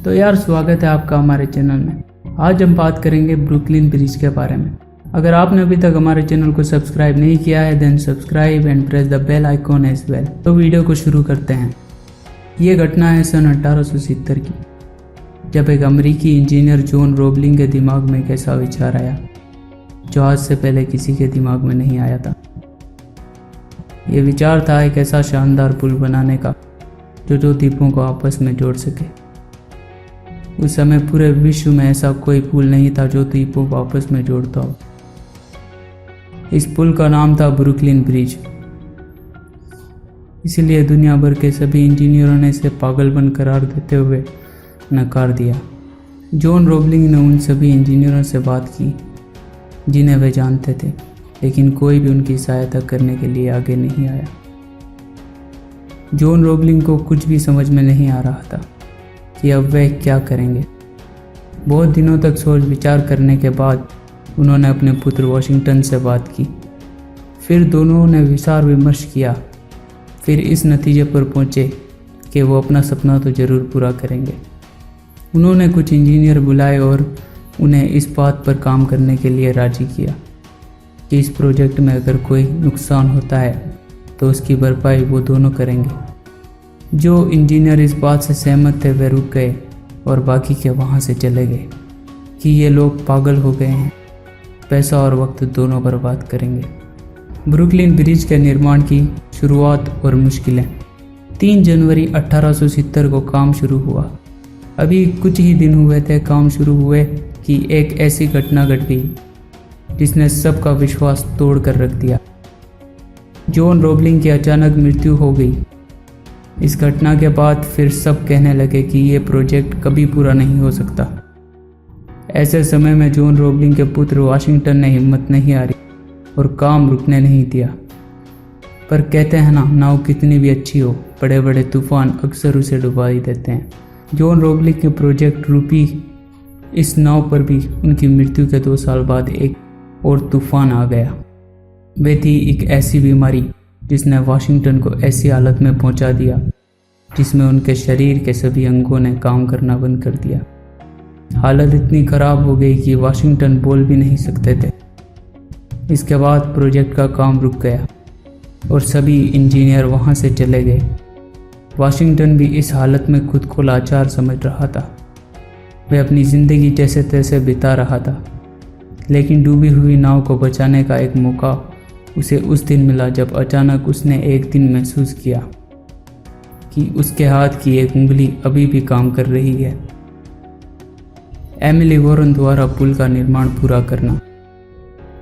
तो यार स्वागत है आपका हमारे चैनल में। आज हम बात करेंगे ब्रुकलिन ब्रिज के बारे में। अगर आपने अभी तक हमारे चैनल को सब्सक्राइब नहीं किया है then subscribe and press the bell icon as well. तो वीडियो को शुरू करते हैं। ये घटना है सन 1870 की, जब एक अमेरिकी इंजीनियर जॉन रोबलिंग के दिमाग में एक ऐसा विचार आया जो आज से पहले किसी के दिमाग में नहीं आया था। ये विचार था एक ऐसा शानदार पुल बनाने का जो दो द्वीपों को आपस में जोड़ सके। उस समय पूरे विश्व में ऐसा कोई पुल नहीं था जो द्वीपों को आपस में जोड़ता हो। इस पुल का नाम था ब्रुकलिन ब्रिज। इसलिए दुनिया भर के सभी इंजीनियरों ने इसे पागलपन करार देते हुए नकार दिया। जॉन रोबलिंग ने उन सभी इंजीनियरों से बात की जिन्हें वे जानते थे, लेकिन कोई भी उनकी सहायता करने के लिए आगे नहीं आया। जॉन रोबलिंग को कुछ भी समझ में नहीं आ रहा था कि अब वे क्या करेंगे। बहुत दिनों तक सोच विचार करने के बाद उन्होंने अपने पुत्र वॉशिंगटन से बात की। फिर दोनों ने विचार विमर्श किया। फिर इस नतीजे पर पहुंचे कि वो अपना सपना तो ज़रूर पूरा करेंगे। उन्होंने कुछ इंजीनियर बुलाए और उन्हें इस बात पर काम करने के लिए राज़ी किया कि इस प्रोजेक्ट में अगर कोई नुकसान होता है तो उसकी भरपाई वो दोनों करेंगे। जो इंजीनियर इस बात से सहमत थे वे रुक गए और बाकी के वहाँ से चले गए कि ये लोग पागल हो गए हैं, पैसा और वक्त दोनों बर्बाद करेंगे। ब्रुकलिन ब्रिज के निर्माण की शुरुआत और मुश्किलें। 3 जनवरी 1870 को काम शुरू हुआ। अभी कुछ ही दिन हुए थे काम शुरू हुए कि एक ऐसी घटना घट गई जिसने सबका विश्वास तोड़ कर रख दिया। जॉन रोबलिंग की अचानक मृत्यु हो गई। इस घटना के बाद फिर सब कहने लगे कि ये प्रोजेक्ट कभी पूरा नहीं हो सकता। ऐसे समय में जॉन रोबलिंग के पुत्र वाशिंगटन ने हिम्मत नहीं हारी और काम रुकने नहीं दिया। पर कहते हैं ना, नाव कितनी भी अच्छी हो, बड़े बड़े तूफान अक्सर उसे डुबा ही देते हैं। जॉन रोबलिंग के प्रोजेक्ट रूपी इस नाव पर भी उनकी मृत्यु के 2 साल बाद एक और तूफान आ गया। वे थी एक ऐसी बीमारी जिसने वाशिंगटन को ऐसी हालत में पहुंचा दिया जिसमें उनके शरीर के सभी अंगों ने काम करना बंद कर दिया। हालत इतनी खराब हो गई कि वाशिंगटन बोल भी नहीं सकते थे। इसके बाद प्रोजेक्ट का काम रुक गया और सभी इंजीनियर वहां से चले गए। वाशिंगटन भी इस हालत में खुद को लाचार समझ रहा था। वह अपनी ज़िंदगी जैसे तैसे बिता रहा था, लेकिन डूबी हुई नाव को बचाने का एक मौका उसे उस दिन मिला जब अचानक उसने एक दिन महसूस किया कि उसके हाथ की एक उंगली अभी भी काम कर रही है। एमिली वॉरेन द्वारा पुल का निर्माण पूरा करना।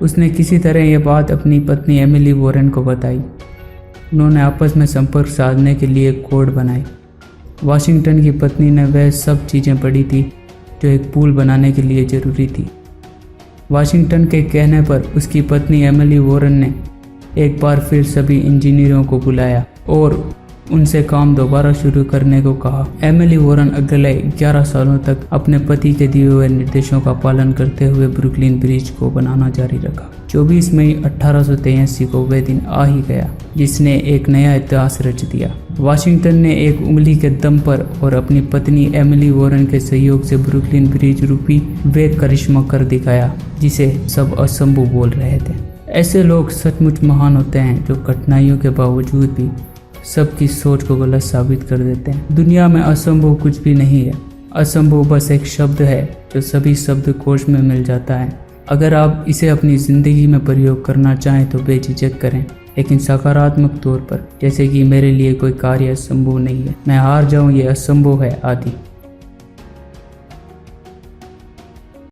उसने किसी तरह यह बात अपनी पत्नी एमिली वॉरेन को बताई। उन्होंने आपस में संपर्क साधने के लिए कोड बनाए। वाशिंगटन की पत्नी ने वह सब चीज़ें पढ़ी थी जो एक पुल बनाने के लिए ज़रूरी थी। वाशिंगटन के कहने पर उसकी पत्नी एमिली वॉरेन ने एक बार फिर सभी इंजीनियरों को बुलाया और उनसे काम दोबारा शुरू करने को कहा। एमिली वॉरेन अगले 11 सालों तक अपने पति के दिए हुए निर्देशों का पालन करते हुए ब्रुकलिन ब्रिज को बनाना जारी रखा। 24 मई 1883 को वह दिन आ ही गया जिसने एक नया इतिहास रच दिया। वाशिंगटन ने एक उंगली के दम पर और अपनी पत्नी एमिली वॉरेन के सहयोग से ब्रुकलिन ब्रिज रूपी वे करिश्मा कर दिखाया जिसे सब असंभव बोल रहे थे। ऐसे लोग सचमुच महान होते हैं जो कठिनाइयों के बावजूद भी सबकी सोच को गलत साबित कर देते हैं। दुनिया में असंभव कुछ भी नहीं है। असंभव बस एक शब्द है जो सभी शब्दकोश में मिल जाता है। अगर आप इसे अपनी ज़िंदगी में प्रयोग करना चाहें तो बेझिझक करें, लेकिन सकारात्मक तौर पर, जैसे कि मेरे लिए कोई कार्य असंभव नहीं है, मैं हार जाऊं ये असंभव है आदि।